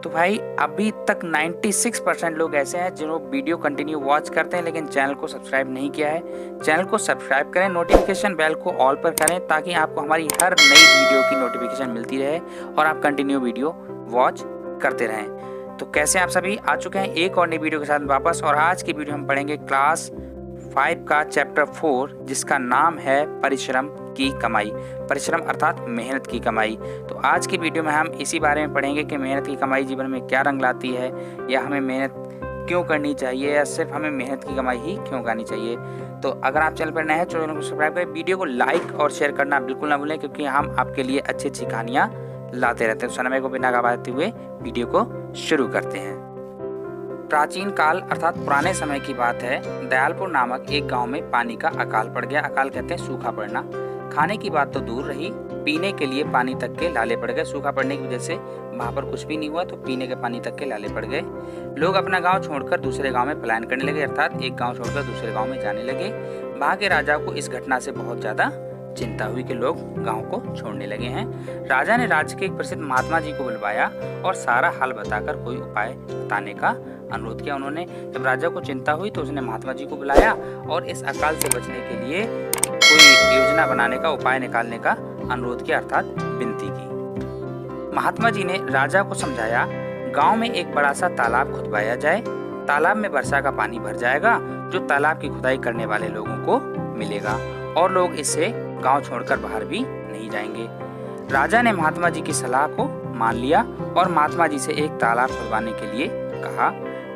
तो भाई अभी तक 96% लोग ऐसे हैं जो वीडियो कंटिन्यू वॉच करते हैं लेकिन चैनल को सब्सक्राइब नहीं किया है। चैनल को सब्सक्राइब करें, नोटिफिकेशन बेल को ऑल पर करें ताकि आपको हमारी हर नई वीडियो की नोटिफिकेशन मिलती रहे और आप कंटिन्यू वीडियो वॉच करते रहें। तो कैसे आप सभी आ चुके हैं एक और नई वीडियो के साथ वापस, और आज की वीडियो हम पढ़ेंगे क्लास 5 का चैप्टर 4 जिसका नाम है परिश्रम की कमाई। परिश्रम अर्थात मेहनत की कमाई। तो आज की वीडियो में हम इसी बारे में पढ़ेंगे कि मेहनत की कमाई जीवन में क्या रंग लाती है, या हमें मेहनत क्यों करनी चाहिए, या सिर्फ हमें मेहनत की कमाई ही क्यों करनी चाहिए। तो अगर आप चैनल पर नए हैं चैनल को सब्सक्राइब करें, वीडियो को लाइक और शेयर करना बिल्कुल ना भूलें क्योंकि हम आपके लिए अच्छी अच्छी कहानियाँ लाते रहते हैं। तो समय को बिना गवाते हुए वीडियो को शुरू करते हैं। प्राचीन काल अर्थात पुराने समय की बात है। दयालपुर नामक एक गांव में पानी का अकाल पड़ गया। अकाल कहते हैं सूखा पड़ना। खाने की बात तो दूर रही, पीने के लिए पानी तक के लाले पड़ गए। सूखा पड़ने की वजह से वहां पर कुछ भी नहीं हुआ तो पीने के पानी तक के लाले पड़ गए। लोग अपना गांव छोड़कर दूसरे गांव में पलायन करने लगे, अर्थात एक गांव छोड़कर दूसरे गांव में जाने लगे। वहां के राजा को इस घटना से बहुत ज्यादा चिंता हुई कि लोग गांव को छोड़ने लगे हैं। राजा ने राज्य के एक प्रसिद्ध महात्मा जी को बुलवाया और सारा हाल बताकर कोई उपाय बताने का अनुरोध किया। उन्होंने जब राजा को चिंता हुई तो उसने महात्मा जी को बुलाया और इस अकाल से बचने के लिए कोई योजना बनाने का, उपाय निकालने का अनुरोध किया, अर्थात विनती की। महात्मा जी ने राजा को समझाया, गांव में एक बड़ा सा तालाब खुदवाया जाए। तालाब में वर्षा का पानी भर जाएगा जो तालाब की खुदाई करने वाले लोगों को मिलेगा और लोग इससे गांव छोड़कर बाहर भी नहीं जाएंगे। राजा ने महात्मा जी की सलाह को मान लिया और महात्मा जी से एक तालाब खुदवाने के लिए कहा।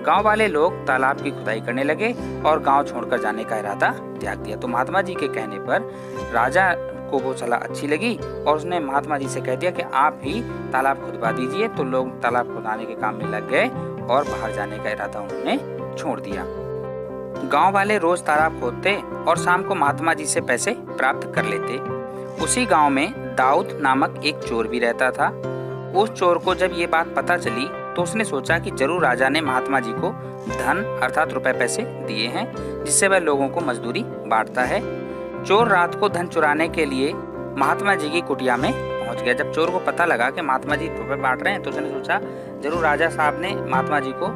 गांव वाले लोग तालाब की खुदाई करने लगे और गांव छोड़कर जाने का इरादा त्याग दिया। तो महात्मा जी के कहने पर राजा को वो सलाह अच्छी लगी और उसने महात्मा जी से कह दिया कि आप ही तालाब खुदवा दीजिए। तो लोग तालाब खुदाने के काम में लग गए और बाहर जाने का इरादा उन्होंने छोड़ दिया। गांव वाले रोज तालाब खोदते और शाम को महात्मा जी से पैसे प्राप्त कर लेते। उसी गांव में दाऊद नामक एक चोर भी रहता था। उस चोर को जब ये बात पता चली तो उसने सोचा कि जरूर राजा ने महात्मा जी को धन अर्थात रुपए पैसे दिए हैं जिससे वह लोगों को मजदूरी बांटता है। चोर रात को धन चुराने के लिए महात्मा जी की कुटिया में पहुंच गया। जब चोर को पता लगा कि महात्मा जी रुपए बांट रहे हैं तो उसने सोचा जरूर राजा साहब ने महात्मा जी को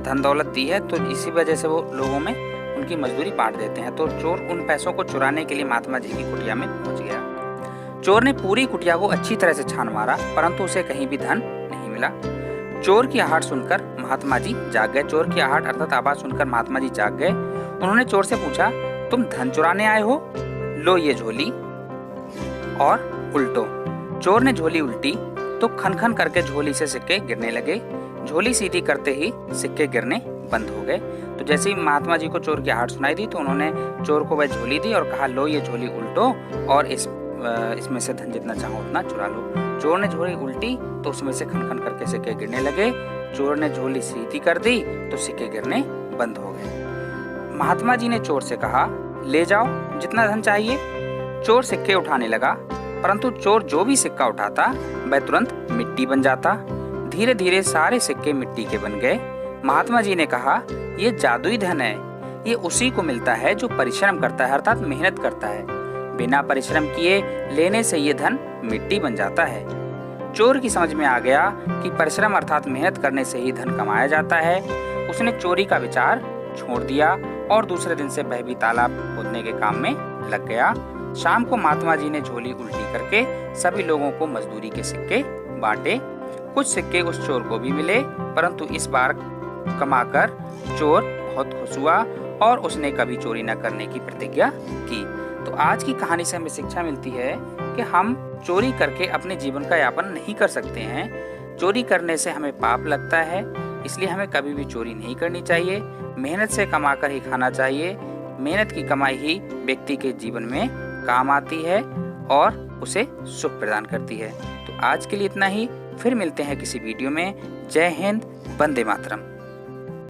धन दौलत दी है तो इसी वजह से वो लोगों में उनकी मजदूरी बांट देते हैं। तो चोर उन पैसों को चुराने के लिए महात्मा जी की कुटिया में पहुंच गया। चोर ने पूरी कुटिया को अच्छी तरह से छान मारा परंतु उसे कहीं भी धन नहीं मिला। चोर की आहट सुनकर महात्मा जी जाग गए। चोर की आहट अर्थात आवाज सुनकर महात्मा जी जाग गए। उन्होंने चोर से पूछा, तुम धन चुराने आए हो? लो ये झोली और उल्टो। चोर ने झोली उल्टी तो खनखन करके झोली से सिक्के गिरने लगे। झोली सीधी करते ही सिक्के गिरने बंद हो गए। तो जैसे ही महात्मा जी को चोर की आहट सुनाई दी तो उन्होंने चोर को वह झोली दी और कहा, लो ये झोली उल्टो और इसमें से धन जितना चाहो उतना चुरा लो। चोर ने झोली उल्टी तो उसमें से खनखन करके सिक्के गिरने लगे। चोर ने झोली सीधी कर दी तो सिक्के गिरने बंद हो गए। महात्मा जी ने चोर से कहा, ले जाओ जितना धन चाहिए। चोर सिक्के उठाने लगा परंतु चोर जो भी सिक्का उठाता वह तुरंत मिट्टी बन जाता। धीरे धीरे सारे सिक्के मिट्टी के बन गए। महात्मा जी ने कहा, ये जादुई धन है, ये उसी को मिलता है जो परिश्रम करता है अर्थात मेहनत करता है। बिना परिश्रम किए लेने से ये धन मिट्टी बन जाता है। चोर की समझ में आ गया कि परिश्रम अर्थात मेहनत करने से ही धन कमाया जाता है। उसने चोरी का विचार छोड़ दिया और दूसरे दिन से वह भी तालाब खोदने के काम में लग गया। शाम को महात्मा जी ने झोली उल्टी करके सभी लोगों को मजदूरी के सिक्के बांटे। कुछ सिक्के उस चोर को भी मिले परंतु इस बार कमाकर चोर बहुत खुश हुआ और उसने कभी चोरी न करने की प्रतिज्ञा की। तो आज की कहानी से हमें शिक्षा मिलती है कि हम चोरी करके अपने जीवन का यापन नहीं कर सकते हैं। चोरी करने से हमें पाप लगता है, इसलिए हमें कभी भी चोरी नहीं करनी चाहिए। मेहनत से कमाकर ही खाना चाहिए। मेहनत की कमाई ही व्यक्ति के जीवन में काम आती है और उसे सुख प्रदान करती है। तो आज के लिए इतना ही, फिर मिलते हैं किसी वीडियो में। जय हिंद, वंदे मातरम।